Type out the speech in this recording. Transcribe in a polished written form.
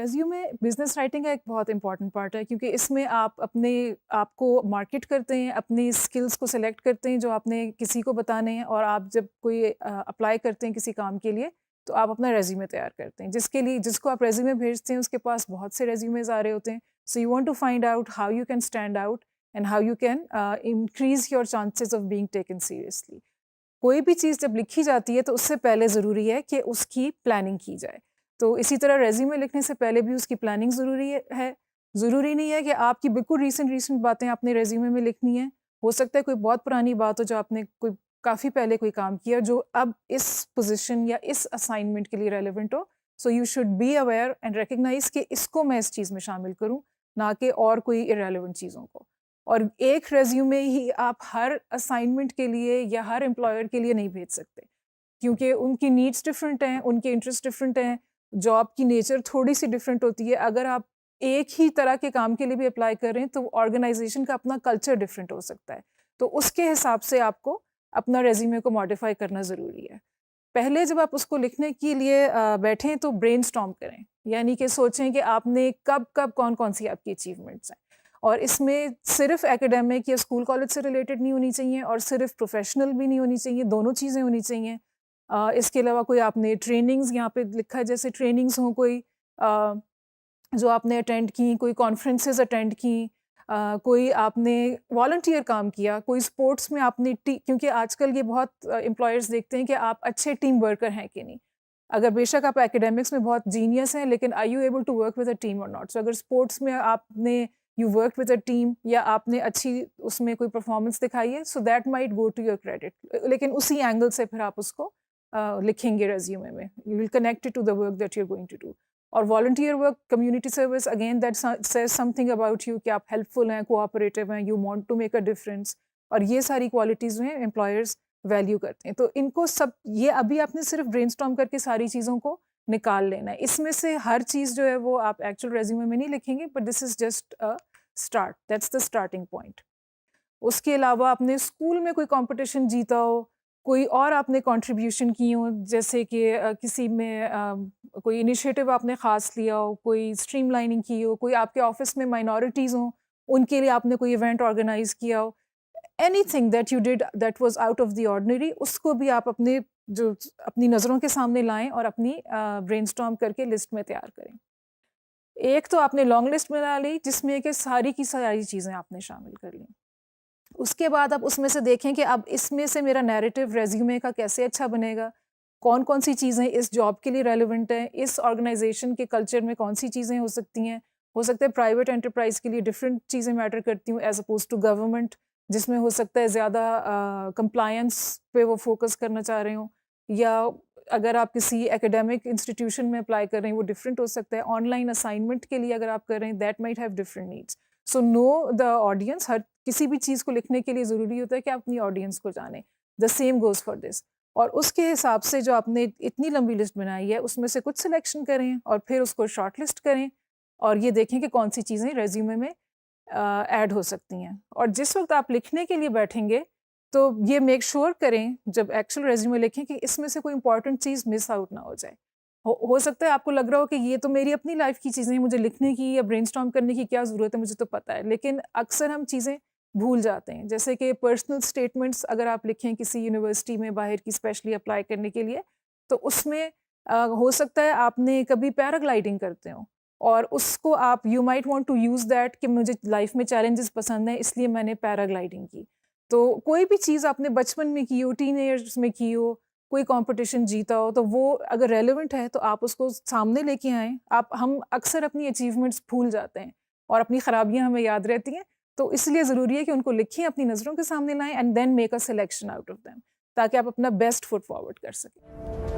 Resume business writing का एक बहुत इम्पॉर्टेंट पार्ट है क्योंकि इसमें आप अपने आप को मार्केट करते हैं, अपनी स्किल्स को सेलेक्ट करते हैं जो आपने किसी को बताने हैं और आप जब कोई अप्लाई करते हैं किसी काम के लिए, तो आप अपना रेज़्यूमे तैयार करते हैं। जिसको आप रेज़्यूमे भेजते हैं उसके पास बहुत से रेज़्यूमेज़ आ रहे होते हैं। So you want to find out how you can stand out and how you can increase your chances of being taken seriously. कोई भी चीज़ जब लिखी जाती है तो उससे पहले ज़रूरी है कि उसकी प्लानिंग की जाए। तो इसी तरह रेज़्यूमे लिखने से पहले भी उसकी प्लानिंग ज़रूरी है। ज़रूरी नहीं है कि आपकी बिल्कुल रीसेंट बातें आपने रेज़्यूमे में लिखनी है। हो सकता है कोई बहुत पुरानी बात हो जो आपने कोई काफ़ी पहले कोई काम किया जो अब इस पोज़ीशन या इस असाइनमेंट के लिए रेलेवेंट हो। So you should be aware and recognise कि इसको मैं इस चीज़ में शामिल करूँ, ना कि और कोई इर्रेलेवेंट चीज़ों को। और एक रेज़्यूमे ही आप हर असाइनमेंट के लिए या हर एम्प्लॉयर के लिए नहीं भेज सकते, क्योंकि उनकी नीड्स डिफरेंट हैं, उनके इंटरेस्ट डिफरेंट हैं, जॉब की नेचर थोड़ी-सी डिफरेंट होती है। अगर आप एक ही तरह के काम के लिए भी अप्लाई कर रहे हैं, तो ऑर्गेनाइज़ेशन का अपना कल्चर डिफरेंट हो सकता है। तो उसके हिसाब से आपको अपना रेज़्यूमे को मॉडिफ़ाई करना ज़रूरी है। पहले जब आप उसको लिखने के लिए बैठें तो ब्रेनस्टॉर्म करें, यानी कि सोचें कि आपने कब-कब, कौन-कौन सी आपकी अचीवमेंट्स हैं। और इसमें सिर्फ एकेडमिक या स्कूल कॉलेज से रिलेटेड नहीं होनी चाहिए और सिर्फ प्रोफेशनल भी नहीं होनी चाहिए, दोनों चीज़ें होनी चाहिए। इसके अलावा कोई आपने ट्रेनिंग्स यहाँ पे लिखा है जैसे ट्रेनिंग्स हों कोई अ, जो आपने अटेंड की, कोई कॉन्फ्रेंसेस अटेंड की, कोई आपने वॉलंटियर काम किया, कोई स्पोर्ट्स में आपने टी क्योंकि आजकल ये बहुत एम्प्लॉयर्स देखते हैं कि आप अच्छे टीम वर्कर हैं कि नहीं। अगर बेशक आप एकेडमिक्स में बहुत जीनियस हैं, लेकिन are you able to work with a team or not? So अगर स्पोर्ट्स में आपने you work with a team या आपने अच्छी उसमें कोई परफॉर्मेंस दिखाई है, so that might go to your credit. लेकिन उसी एंगल से फिर आप उसको लिखेंगे रेज़्यूमे में। You will connect it to the work that you are going to do. और volunteer work, community service, again that says something about you कि आप हेल्पफुल हैं, कोऑपरेटिव हैं, you want to make a difference. और ये सारी qualities जो हैं एम्प्लॉयर्स वैल्यू करते हैं। तो इनको सब ये अभी आपने सिर्फ ब्रेनस्टॉर्म करके सारी चीज़ों को निकाल लेना है। इसमें से हर चीज़ जो है वो आप एक्चुअल रेज़्यूमे में नहीं लिखेंगे, but this is just a start, that's the starting point. उसके अलावा आपने स्कूल में कोई कॉम्पिटिशन जीता हो, कोई और आपने कंट्रीब्यूशन की हो, जैसे कि किसी में कोई इनिशिएटिव आपने ख़ास लिया हो, कोई स्ट्रीमलाइनिंग की हो, कोई आपके ऑफ़िस में माइनॉरिटीज़ हों, उनके लिए आपने कोई इवेंट ऑर्गेनाइज़ किया हो। Anything that you did that was out of the ordinary, उसको भी आप अपनी नज़रों के सामने लाएँ और अपनी ब्रेनस्टॉर्म करके लिस्ट में तैयार करें। एक तो आपने लॉन्ग लिस्ट बना ली जिसमें कि सारी की सारी चीज़ें आपने शामिल कर लीं। उसके बाद आप उसमें से देखें कि अब इसमें से मेरा नैरेटिव रेज़्यूमे का कैसे अच्छा बनेगा, कौन-कौन सी चीज़ें इस जॉब के लिए रेलेवेंट हैं, इस ऑर्गेनाइज़ेशन के कल्चर में कौन-सी चीज़ें हो सकती हैं। हो सकता है प्राइवेट एंटरप्राइज़ के लिए डिफरेंट चीज़ें मैटर करती हूँ एज़ अपोज़्ड टू गवर्नमेंट, जिसमें हो सकता है ज़्यादा कंप्लायंस पे वो फ़ोकस करना चाह रहे हों, या अगर आप किसी एकेडमिक इंस्टीट्यूशन में अप्लाई कर रहे हैं वो डिफरेंट हो सकता है। ऑनलाइन असाइनमेंट के लिए अगर आप कर रहे हैं that might have different needs. So know the audience. हर किसी भी चीज़ को लिखने के लिए ज़रूरी होता है कि आप अपनी ऑडियंस को जानें। The same goes for this. और उसके हिसाब से जो आपने इतनी लंबी लिस्ट बनाई है उसमें से कुछ सिलेक्शन करें और फिर उसको शॉर्ट लिस्ट करें और ये देखें कि कौन सी चीज़ें रेज्यूमे में ऐड हो सकती हैं। और जिस वक्त आप लिखने के लिए बैठेंगे तो ये मेक श्योर करें जब एक्चुअल रेज्यूमे लिखें कि इसमें से कोई इंपॉर्टेंट चीज़ मिस आउट ना हो जाए। हो सकता है आपको लग रहा हो कि ये तो मेरी अपनी लाइफ की चीज़ें हैं, मुझे लिखने की या ब्रेनस्टॉर्म करने की क्या ज़रूरत है, मुझे तो पता है। लेकिन अक्सर हम चीज़ें भूल जाते हैं, जैसे कि पर्सनल स्टेटमेंट्स अगर आप लिखें किसी यूनिवर्सिटी में बाहर की स्पेशली अप्लाई करने के लिए, तो उसमें हो सकता है आपने कभी पैराग्लाइडिंग करते हो और उसको आप you might want to use that कि मुझे लाइफ में चैलेंजेस पसंद हैं इसलिए मैंने पैराग्लाइडिंग की। तो कोई भी चीज़ आपने बचपन में की हो, टीनेजर्स में की हो, कोई कॉम्पिटिशन जीता हो, तो वो अगर रेलेवेंट है तो आप उसको सामने लेके आएँ। हम अक्सर अपनी अचीवमेंट्स भूल जाते हैं और अपनी खराबियाँ हमें याद रहती हैं, तो इसलिए ज़रूरी है कि उनको लिखें, अपनी नज़रों के सामने लाएँ and then make a selection out of them, ताकि आप अपना बेस्ट फुट फॉरवर्ड कर सकें।